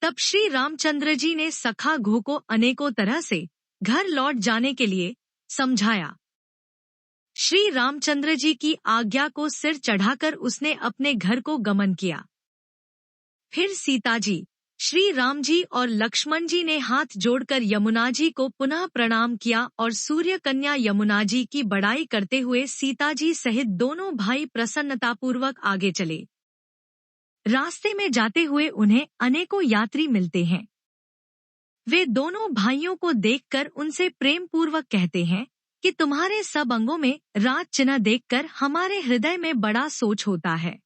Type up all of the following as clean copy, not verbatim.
तब श्री रामचंद्र जी ने सखा घो को अनेकों तरह से घर लौट जाने के लिए समझाया। श्री रामचंद्र जी की आज्ञा को सिर चढ़ाकर उसने अपने घर को गमन किया। फिर सीता जी, श्री राम जी और लक्ष्मण जी ने हाथ जोड़कर यमुना जी को पुनः प्रणाम किया और सूर्य कन्या यमुना जी की बड़ाई करते हुए सीता जी सहित दोनों भाई प्रसन्नतापूर्वक आगे चले। रास्ते में जाते हुए उन्हें अनेकों यात्री मिलते हैं। वे दोनों भाइयों को देखकर उनसे प्रेम पूर्वक कहते हैं कि तुम्हारे सब अंगों में राज चिन्ह देखकर हमारे हृदय में बड़ा सोच होता है।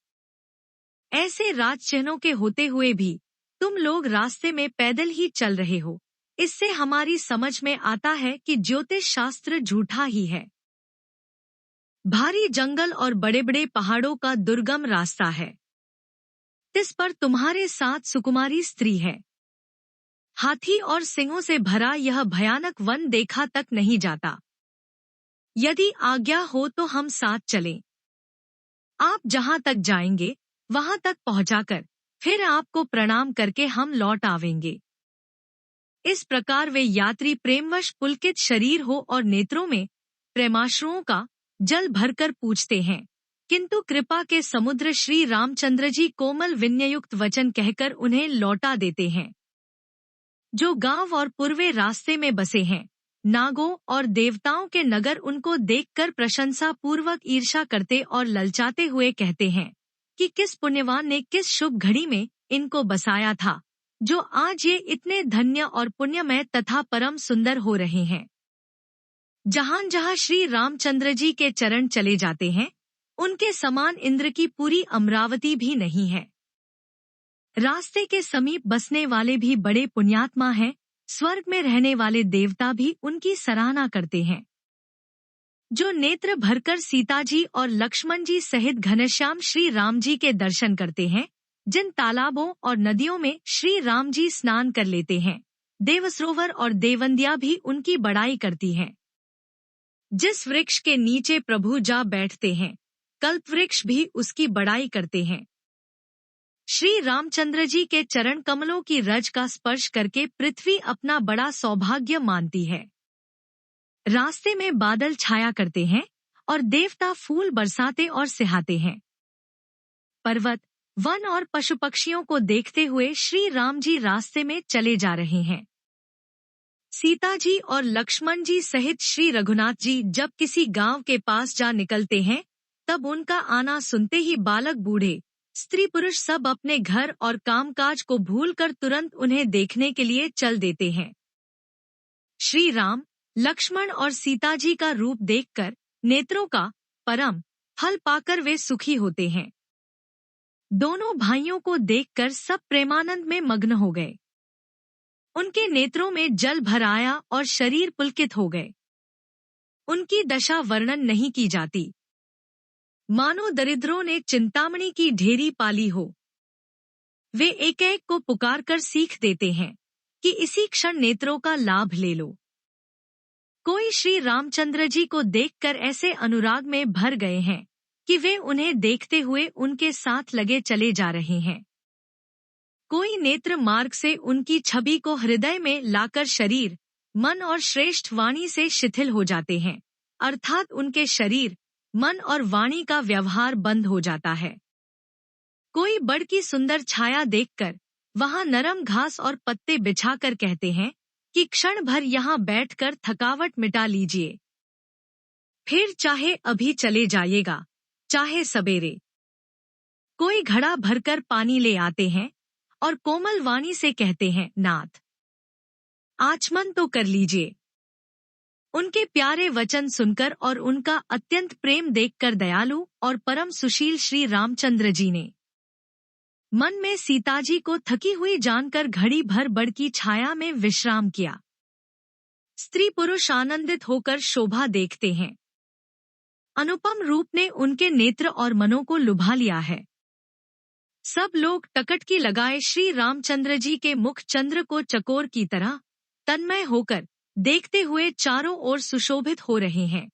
ऐसे राज चिन्हों के होते हुए भी तुम लोग रास्ते में पैदल ही चल रहे हो। इससे हमारी समझ में आता है कि ज्योतिष शास्त्र झूठा ही है। भारी जंगल और बड़े बड़े पहाड़ों का दुर्गम रास्ता है। इस पर तुम्हारे साथ सुकुमारी स्त्री है। हाथी और सिंहों से भरा यह भयानक वन देखा तक नहीं जाता। यदि आज्ञा हो तो हम साथ चलें। आप जहां तक जाएंगे वहां तक पहुंचाकर फिर आपको प्रणाम करके हम लौट आवेंगे। इस प्रकार वे यात्री प्रेमवश पुलकित शरीर हो और नेत्रों में प्रेमाश्रुओं का जल भरकर पूछते हैं, किंतु कृपा के समुद्र श्री रामचंद्र जी कोमल विनययुक्त वचन कहकर उन्हें लौटा देते हैं। जो गांव और पूर्वे रास्ते में बसे हैं, नागों और देवताओं के नगर उनको देखकर प्रशंसा पूर्वक ईर्ष्या करते और ललचाते हुए कहते हैं कि किस पुण्यवान ने किस शुभ घड़ी में इनको बसाया था, जो आज ये इतने धन्य और पुण्यमय तथा परम सुंदर हो रहे हैं। जहां जहां श्री रामचंद्र जी के चरण चले जाते हैं, उनके समान इंद्र की पूरी अमरावती भी नहीं है। रास्ते के समीप बसने वाले भी बड़े पुण्यात्मा हैं। स्वर्ग में रहने वाले देवता भी उनकी सराहना करते हैं। जो नेत्र भरकर सीता जी और लक्ष्मण जी सहित घनश्याम श्री राम जी के दर्शन करते हैं, जिन तालाबों और नदियों में श्री राम जी स्नान कर लेते हैं, देवसरोवर और देवंदिया भी उनकी बड़ाई करती हैं। जिस वृक्ष के नीचे प्रभु जा बैठते हैं, कल्प वृक्ष भी उसकी बड़ाई करते हैं। श्री रामचंद्र जी के चरण कमलों की रज का स्पर्श करके पृथ्वी अपना बड़ा सौभाग्य मानती है। रास्ते में बादल छाया करते हैं और देवता फूल बरसाते और सिहाते हैं। पर्वत, वन और पशु पक्षियों को देखते हुए श्री राम जी रास्ते में चले जा रहे हैं। सीता जी और लक्ष्मण जी सहित श्री रघुनाथ जी जब किसी गांव के पास जा निकलते हैं, तब उनका आना सुनते ही बालक बूढ़े स्त्री पुरुष सब अपने घर और कामकाज को भूलकर तुरंत उन्हें देखने के लिए चल देते हैं। श्री राम, लक्ष्मण और सीता जी का रूप देखकर नेत्रों का परम फल पाकर वे सुखी होते हैं। दोनों भाइयों को देखकर सब प्रेमानंद में मग्न हो गए। उनके नेत्रों में जल भर आया और शरीर पुलकित हो गए। उनकी दशा वर्णन नहीं की जाती। मानो दरिद्रों ने चिंतामणि की ढेरी पाली हो। वे एक एक को पुकारकर सीख देते हैं कि इसी क्षण नेत्रों का लाभ ले लो। कोई श्री रामचंद्र जी को देखकर ऐसे अनुराग में भर गए हैं कि वे उन्हें देखते हुए उनके साथ लगे चले जा रहे हैं। कोई नेत्र मार्ग से उनकी छवि को हृदय में लाकर शरीर, मन और श्रेष्ठ वाणी से शिथिल हो जाते हैं, अर्थात उनके शरीर, मन और वाणी का व्यवहार बंद हो जाता है। कोई बड़ की सुंदर छाया देखकर वहां नरम घास और पत्ते बिछाकर कहते हैं कि क्षण भर यहाँ बैठकर थकावट मिटा लीजिए, फिर चाहे अभी चले जाइएगा, चाहे सवेरे। कोई घड़ा भरकर पानी ले आते हैं और कोमल वाणी से कहते हैं, नाथ आचमन तो कर लीजिए। उनके प्यारे वचन सुनकर और उनका अत्यंत प्रेम देखकर दयालु और परम सुशील श्री रामचंद्र जी ने मन में सीता जी को थकी हुई जानकर घड़ी भर बड़ की छाया में विश्राम किया। स्त्री पुरुष आनंदित होकर शोभा देखते हैं। अनुपम रूप ने उनके नेत्र और मनों को लुभा लिया है। सब लोग टकटकी लगाए श्री रामचंद्र जी के मुख चंद्र को चकोर की तरह तन्मय होकर देखते हुए चारों ओर सुशोभित हो रहे हैं।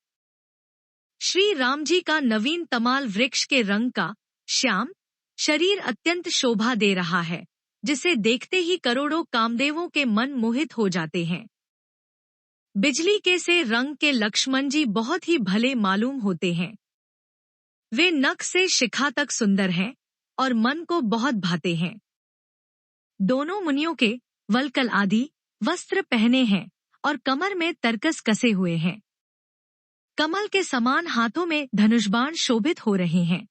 श्री राम जी का नवीन तमाल वृक्ष के रंग का श्याम शरीर अत्यंत शोभा दे रहा है जिसे देखते ही करोड़ों कामदेवों के मन मोहित हो जाते हैं। बिजली के से रंग के लक्ष्मण जी बहुत ही भले मालूम होते हैं। वे नख से शिखा तक सुंदर हैं और मन को बहुत भाते हैं। दोनों मुनियों के वलकल आदि वस्त्र पहने हैं और कमर में तरकस कसे हुए हैं। कमल के समान हाथों में धनुषबाण शोभित हो रहे हैं।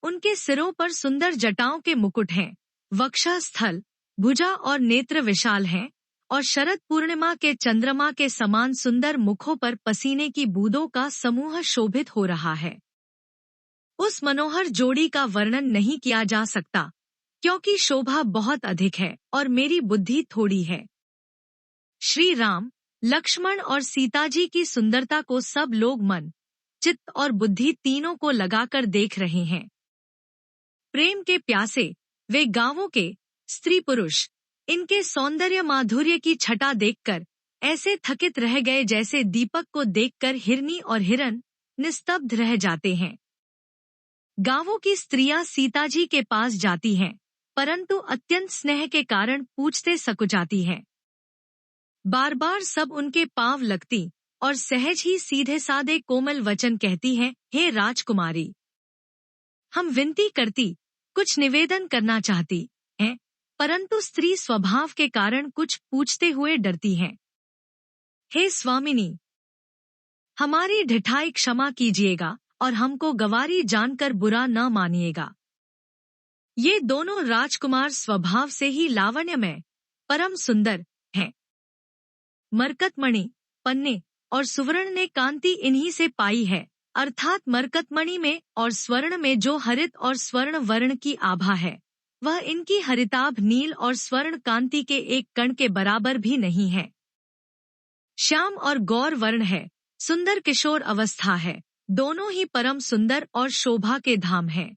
उनके सिरों पर सुंदर जटाओं के मुकुट हैं। वक्षा स्थल, भुजा और नेत्र विशाल हैं और शरद पूर्णिमा के चंद्रमा के समान सुंदर मुखों पर पसीने की बूंदों का समूह शोभित हो रहा है। उस मनोहर जोड़ी का वर्णन नहीं किया जा सकता, क्योंकि शोभा बहुत अधिक है और मेरी बुद्धि थोड़ी है। श्री राम, लक्ष्मण और सीता जी की सुंदरता को सब लोग मन, चित्त और बुद्धि तीनों को लगाकर देख रहे हैं। प्रेम के प्यासे वे गांवों के स्त्री पुरुष इनके सौंदर्य माधुर्य की छटा देखकर ऐसे थकित रह गए जैसे दीपक को देखकर हिरनी और हिरन निस्तब्ध रह जाते हैं। गांवों की स्त्रियां सीता जी के पास जाती हैं, परंतु अत्यंत स्नेह के कारण पूछते सकुचाती हैं। बार बार सब उनके पांव लगती और सहज ही सीधे साधे कोमल वचन कहती हैं, हे राजकुमारी, हम विनती करती, कुछ निवेदन करना चाहती हैं, परंतु स्त्री स्वभाव के कारण कुछ पूछते हुए डरती हैं। हे स्वामिनी, हमारी ढिठाई क्षमा कीजिएगा और हमको गवारी जानकर बुरा न मानिएगा। ये दोनों राजकुमार स्वभाव से ही लावण्यमय, परम सुंदर हैं। मरकतमणि, पन्ने और सुवर्ण ने कांति इन्हीं से पाई है, अर्थात मरकतमणि में और स्वर्ण में जो हरित और स्वर्ण वर्ण की आभा है, वह इनकी हरिताभ नील और स्वर्ण कांति के एक कण के बराबर भी नहीं है। श्याम और गौर वर्ण है, सुंदर किशोर अवस्था है, दोनों ही परम सुंदर और शोभा के धाम हैं।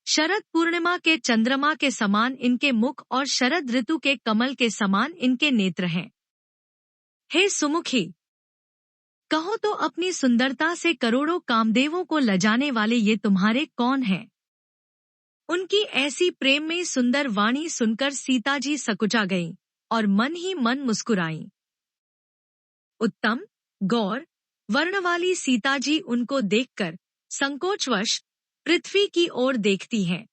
शरद पूर्णिमा के चंद्रमा के समान इनके मुख और शरद ऋतु के कमल के समान इनके नेत्र हैं। हे सुमुखी, कहो तो अपनी सुंदरता से करोड़ों कामदेवों को लजाने वाले ये तुम्हारे कौन हैं? उनकी ऐसी प्रेम में सुंदर वाणी सुनकर सीता जी सकुचा गईं और मन ही मन मुस्कुराईं। उत्तम गौर वर्ण वाली सीता जी उनको देखकर संकोचवश पृथ्वी की ओर देखती हैं।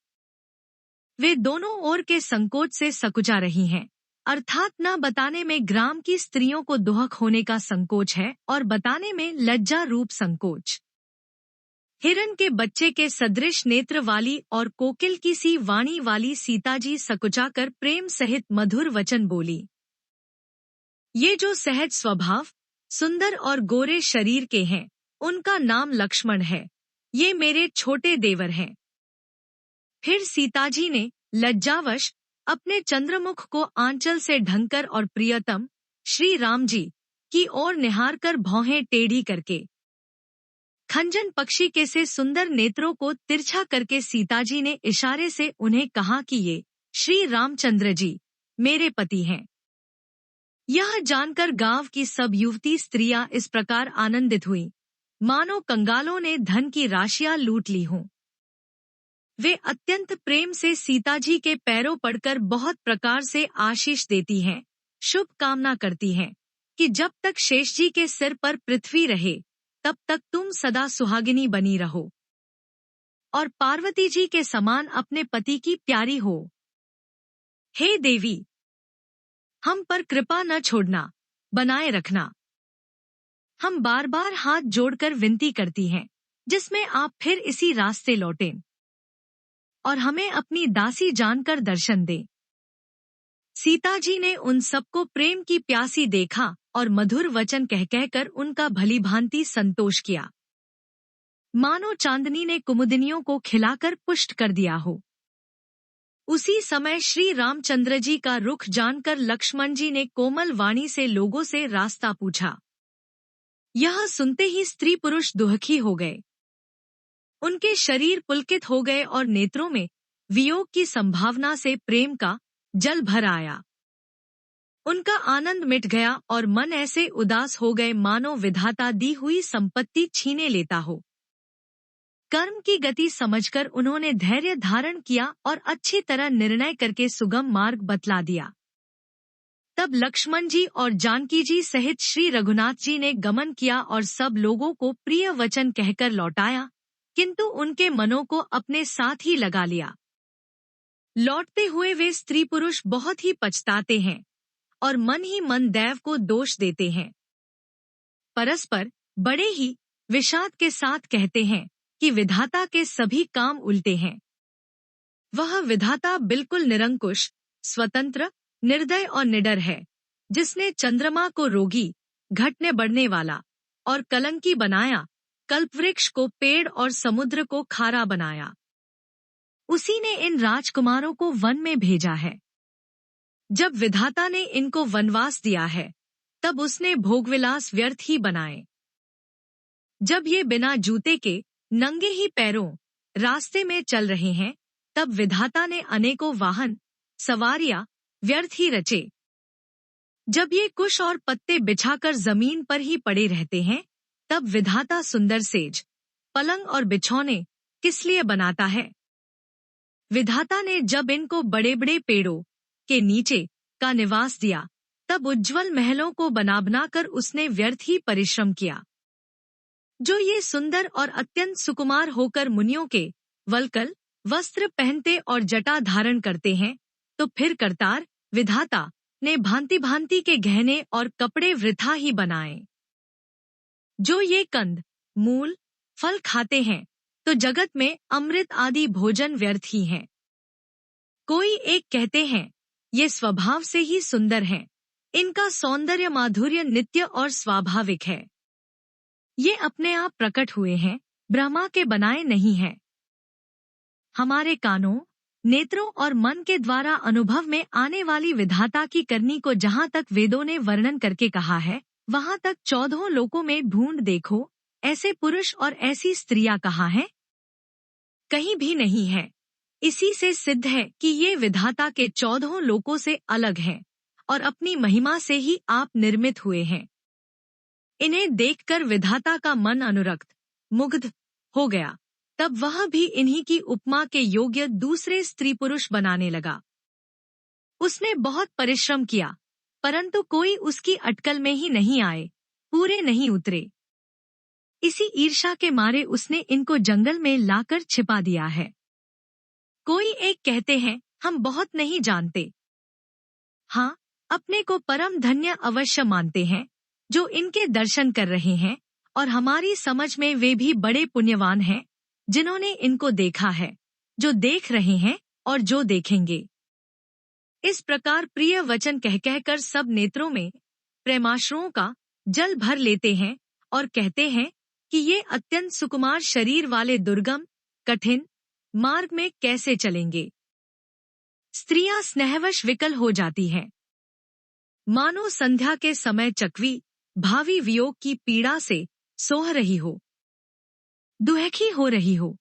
वे दोनों ओर के संकोच से सकुचा रही हैं, अर्थात न बताने में ग्राम की स्त्रियों को दुहक होने का संकोच है और बताने में लज्जा रूप संकोच। हिरन के बच्चे के सदृश नेत्र वाली और कोकिल की सी वाणी वाली सीता जी सकुचाकर प्रेम सहित मधुर वचन बोली। ये जो सहज स्वभाव, सुंदर और गोरे शरीर के हैं, उनका नाम लक्ष्मण है। ये मेरे छोटे देवर हैं। फिर सीताजी ने लज्जावश अपने चंद्रमुख को आंचल से ढंकर और प्रियतम श्री राम जी की ओर निहार कर भौहें टेढ़ी करके खंजन पक्षी के से सुंदर नेत्रों को तिरछा करके सीताजी ने इशारे से उन्हें कहा कि ये श्री रामचंद्र जी मेरे पति हैं। यह जानकर गांव की सब युवती स्त्रियां इस प्रकार आनंदित हुईं, मानो कंगालों ने धन की राशियां लूट ली हों। वे अत्यंत प्रेम से सीताजी के पैरों पड़कर बहुत प्रकार से आशीष देती हैं, शुभ कामना करती हैं कि जब तक शेष जी के सिर पर पृथ्वी रहे तब तक तुम सदा सुहागिनी बनी रहो और पार्वती जी के समान अपने पति की प्यारी हो। हे देवी, हम पर कृपा न छोड़ना, बनाए रखना। हम बार बार हाथ जोड़कर विनती करती हैं, जिसमें आप फिर इसी रास्ते लौटें और हमें अपनी दासी जानकर दर्शन दें। सीता जी ने उन सबको प्रेम की प्यासी देखा और मधुर वचन कह कहकर उनका भलीभांति संतोष किया, मानो चांदनी ने कुमुदिनियों को खिलाकर पुष्ट कर दिया हो। उसी समय श्री रामचंद्र जी का रुख जानकर लक्ष्मण जी ने कोमल वाणी से लोगों से रास्ता पूछा। यह सुनते ही स्त्री पुरुष दुखी हो गए। उनके शरीर पुलकित हो गए और नेत्रों में वियोग की संभावना से प्रेम का जल भर आया। उनका आनंद मिट गया और मन ऐसे उदास हो गए मानो विधाता दी हुई संपत्ति छीने लेता हो। कर्म की गति समझकर उन्होंने धैर्य धारण किया और अच्छी तरह निर्णय करके सुगम मार्ग बतला दिया। तब लक्ष्मण जी और जानकी जी सहित श्री रघुनाथ जी ने गमन किया और सब लोगों को प्रिय वचन कहकर लौटाया, किंतु उनके मनों को अपने साथ ही लगा लिया। लौटते हुए वे स्त्री पुरुष बहुत ही पछताते हैं और मन ही मन दैव को दोष देते हैं। परस्पर बड़े ही विषाद के साथ कहते हैं कि विधाता के सभी काम उल्टे हैं। वह विधाता बिल्कुल निरंकुश, स्वतंत्र, निर्दय और निडर है, जिसने चंद्रमा को रोगी, घटने बढ़ने वाला और कलंकी बनाया, कल्पवृक्ष को पेड़ और समुद्र को खारा बनाया। उसी ने इन राजकुमारों को वन में भेजा है। जब विधाता ने इनको वनवास दिया है, तब उसने भोगविलास व्यर्थ ही बनाए। जब ये बिना जूते के नंगे ही पैरों रास्ते में चल रहे हैं, तब विधाता ने अनेकों वाहन सवारियां व्यर्थ ही रचे। जब ये कुश और पत्ते बिछाकर जमीन पर ही पड़े रहते हैं, तब विधाता सुंदर सेज, पलंग और बिछौने किस लिए बनाता है? विधाता ने जब इनको बड़े बड़े पेड़ों के नीचे का निवास दिया, तब उज्जवल महलों को बना कर उसने व्यर्थ ही परिश्रम किया। जो ये सुंदर और अत्यंत सुकुमार होकर मुनियों के वल्कल वस्त्र पहनते और जटा धारण करते हैं, तो फिर करतार विधाता ने भांति भांति के गहने और कपड़े वृथा ही बनाए। जो ये कंद, मूल, फल खाते हैं, तो जगत में अमृत आदि भोजन व्यर्थ ही हैं। कोई एक कहते हैं, ये स्वभाव से ही सुंदर हैं, इनका सौंदर्य माधुर्य नित्य और स्वाभाविक है। ये अपने आप प्रकट हुए हैं, ब्रह्मा के बनाए नहीं हैं। हमारे कानों, नेत्रों और मन के द्वारा अनुभव में आने वाली विधाता की करनी को जहाँ तक वेदों ने वर्णन करके कहा है, वहाँ तक 14 लोकों में ढूंढ देखो, ऐसे पुरुष और ऐसी स्त्रियां कहाँ हैं? कहीं भी नहीं है। इसी से सिद्ध है कि ये विधाता के 14 लोकों से अलग हैं और अपनी महिमा से ही आप निर्मित हुए हैं। इन्हें देखकर विधाता का मन अनुरक्त, मुग्ध हो गया। तब वह भी इन्हीं की उपमा के योग्य दूसरे स्त्री पुरुष बनाने लगा। उसने बहुत परिश्रम किया, परंतु कोई उसकी अटकल में ही नहीं आए, पूरे नहीं उतरे। इसी ईर्ष्या के मारे उसने इनको जंगल में लाकर छिपा दिया है। कोई एक कहते हैं, हम बहुत नहीं जानते। हाँ, अपने को परम धन्य अवश्य मानते हैं, जो इनके दर्शन कर रहे हैं, और हमारी समझ में वे भी बड़े पुण्यवान हैं, जिन्होंने इनको देखा है, जो देख रहे हैं और जो देखेंगे। इस प्रकार प्रिय वचन कह कहकर सब नेत्रों में प्रेमाश्रुओं का जल भर लेते हैं और कहते हैं कि ये अत्यंत सुकुमार शरीर वाले दुर्गम, कठिन मार्ग में कैसे चलेंगे। स्त्रियां स्नेहवश विकल हो जाती हैं, मानो संध्या के समय चकवी भावी वियोग की पीड़ा से सोह रही हो, दुहखी हो रही हो।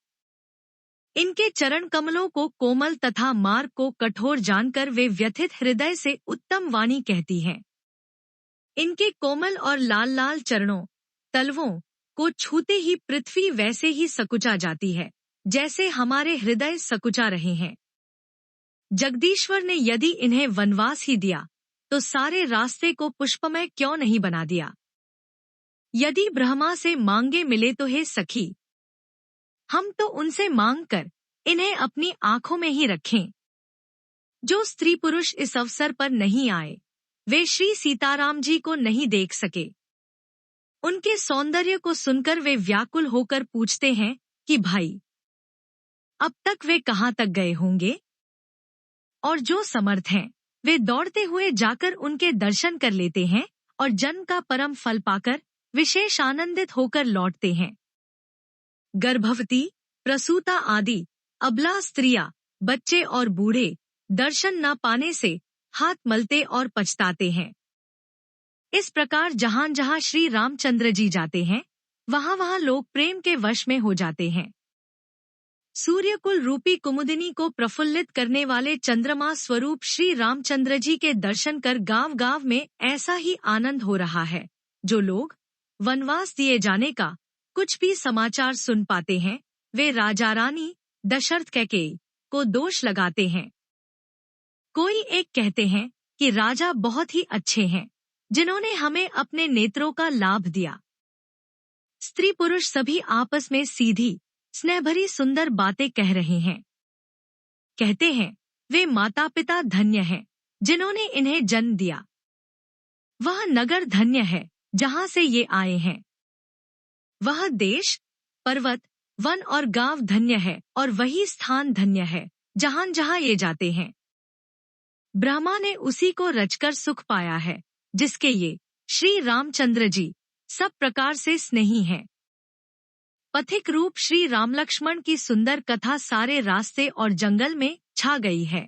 इनके चरण कमलों को कोमल तथा मार्ग को कठोर जानकर वे व्यथित हृदय से उत्तम वाणी कहती हैं। इनके कोमल और लाल लाल चरणों, तलवों को छूते ही पृथ्वी वैसे ही सकुचा जाती है, जैसे हमारे हृदय सकुचा रहे हैं। जगदीश्वर ने यदि इन्हें वनवास ही दिया, तो सारे रास्ते को पुष्पमय क्यों नहीं बना दिया। यदि ब्रह्मा से मांगे मिले तो हे सखी, हम तो उनसे मांग कर इन्हें अपनी आंखों में ही रखें। जो स्त्री पुरुष इस अवसर पर नहीं आए, वे श्री सीताराम जी को नहीं देख सके। उनके सौंदर्य को सुनकर वे व्याकुल होकर पूछते हैं कि भाई, अब तक वे कहाँ तक गए होंगे? और जो समर्थ हैं, वे दौड़ते हुए जाकर उनके दर्शन कर लेते हैं और जन्म का परम फल पाकर विशेष आनंदित होकर लौटते हैं। गर्भवती, प्रसूता आदि अबला स्त्रियां, बच्चे और बूढ़े दर्शन न पाने से हाथ मलते और पछताते हैं। इस प्रकार जहां जहां श्री रामचंद्र जी जाते हैं, वहां वहां लोग प्रेम के वश में हो जाते हैं। सूर्यकुल रूपी कुमुदिनी को प्रफुल्लित करने वाले चंद्रमा स्वरूप श्री रामचंद्र जी के दर्शन कर गांव गांव में ऐसा ही आनंद हो रहा है। जो लोग वनवास दिए जाने का कुछ भी समाचार सुन पाते हैं, वे राजा रानी दशरथ कैकेयी को दोष लगाते हैं। कोई एक कहते हैं कि राजा बहुत ही अच्छे हैं, जिन्होंने हमें अपने नेत्रों का लाभ दिया। स्त्री पुरुष सभी आपस में सीधी स्नेहभरी सुंदर बातें कह रहे हैं। कहते हैं वे माता पिता धन्य हैं, जिन्होंने इन्हें जन्म दिया। वह नगर धन्य है, जहां से ये आए हैं। वह देश, पर्वत, वन और गांव धन्य है, और वही स्थान धन्य है, जहां जहां ये जाते हैं। ब्रह्मा ने उसी को रचकर सुख पाया है, जिसके ये श्री रामचंद्र जी सब प्रकार से स्नेही हैं। पथिक रूप श्री राम लक्ष्मण की सुंदर कथा सारे रास्ते और जंगल में छा गई है।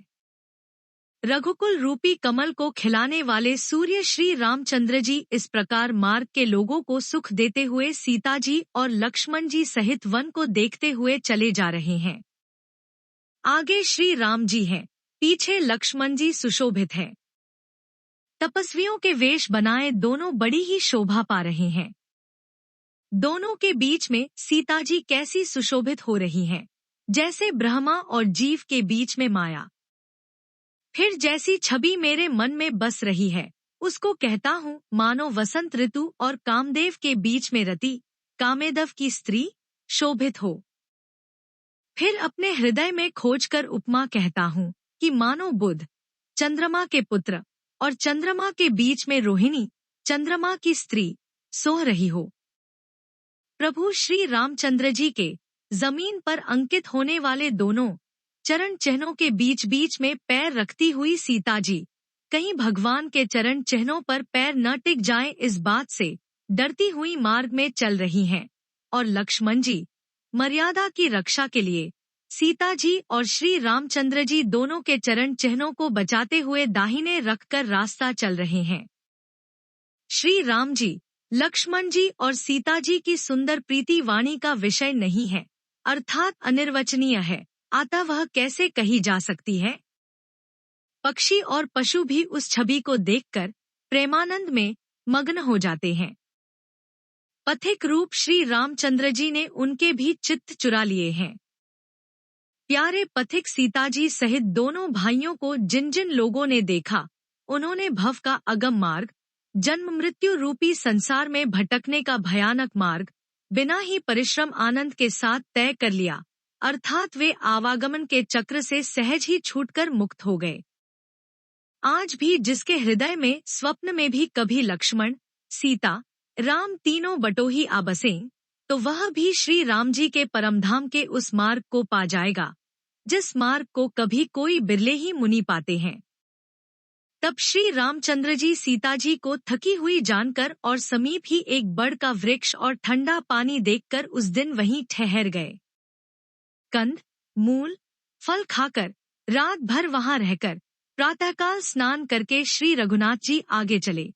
रघुकुल रूपी कमल को खिलाने वाले सूर्य श्री रामचंद्र जी इस प्रकार मार्ग के लोगों को सुख देते हुए सीता जी और लक्ष्मण जी सहित वन को देखते हुए चले जा रहे हैं। आगे श्री राम जी हैं, पीछे लक्ष्मण जी सुशोभित हैं। तपस्वियों के वेश बनाए दोनों बड़ी ही शोभा पा रहे हैं। दोनों के बीच में सीता जी कैसी सुशोभित हो रही हैं, जैसे ब्रह्मा और जीव के बीच में माया। फिर जैसी छवि मेरे मन में बस रही है, उसको कहता हूँ मानो वसंत ऋतु और कामदेव के बीच में रति कामेदव की स्त्री शोभित हो। फिर अपने हृदय में खोजकर उपमा कहता हूँ कि मानो बुध चंद्रमा के पुत्र और चंद्रमा के बीच में रोहिणी चंद्रमा की स्त्री सोह रही हो। प्रभु श्री रामचंद्र जी के जमीन पर अंकित होने वाले दोनों चरण चिन्हों के बीच बीच में पैर रखती हुई सीता जी कहीं भगवान के चरण चिन्हों पर पैर न टिक जाए इस बात से डरती हुई मार्ग में चल रही हैं, और लक्ष्मण जी मर्यादा की रक्षा के लिए सीता जी और श्री रामचंद्र जी दोनों के चरण चिन्हों को बचाते हुए दाहिने रखकर रास्ता चल रहे हैं। श्री राम जी, लक्ष्मण जी और सीता जी की सुंदर प्रीति वाणी का विषय नहीं है, अर्थात अनिर्वचनीय है, अतः वह कैसे कही जा सकती है। पक्षी और पशु भी उस छवि को देखकर प्रेमानंद में मग्न हो जाते हैं। पथिक रूप श्री रामचंद्र जी ने उनके भी चित्त चुरा लिए हैं। प्यारे पथिक सीता जी सहित दोनों भाइयों को जिन जिन लोगों ने देखा, उन्होंने भव का अगम मार्ग, जन्म मृत्यु रूपी संसार में भटकने का भयानक मार्ग बिना ही परिश्रम आनंद के साथ तय कर लिया, अर्थात वे आवागमन के चक्र से सहज ही छूटकर मुक्त हो गए। आज भी जिसके हृदय में स्वप्न में भी कभी लक्ष्मण, सीता, राम तीनों बटोही आ बसें, तो वह भी श्री राम जी के परमधाम के उस मार्ग को पा जाएगा, जिस मार्ग को कभी कोई बिरले ही मुनि पाते हैं। तब श्री रामचंद्र जी सीता जी को थकी हुई जानकर और समीप ही एक बड़ का वृक्ष और ठंडा पानी देखकर उस दिन वहीं ठहर गए। कंद, मूल, फल खाकर रात भर वहां रहकर प्रातःकाल स्नान करके श्री रघुनाथ जी आगे चले।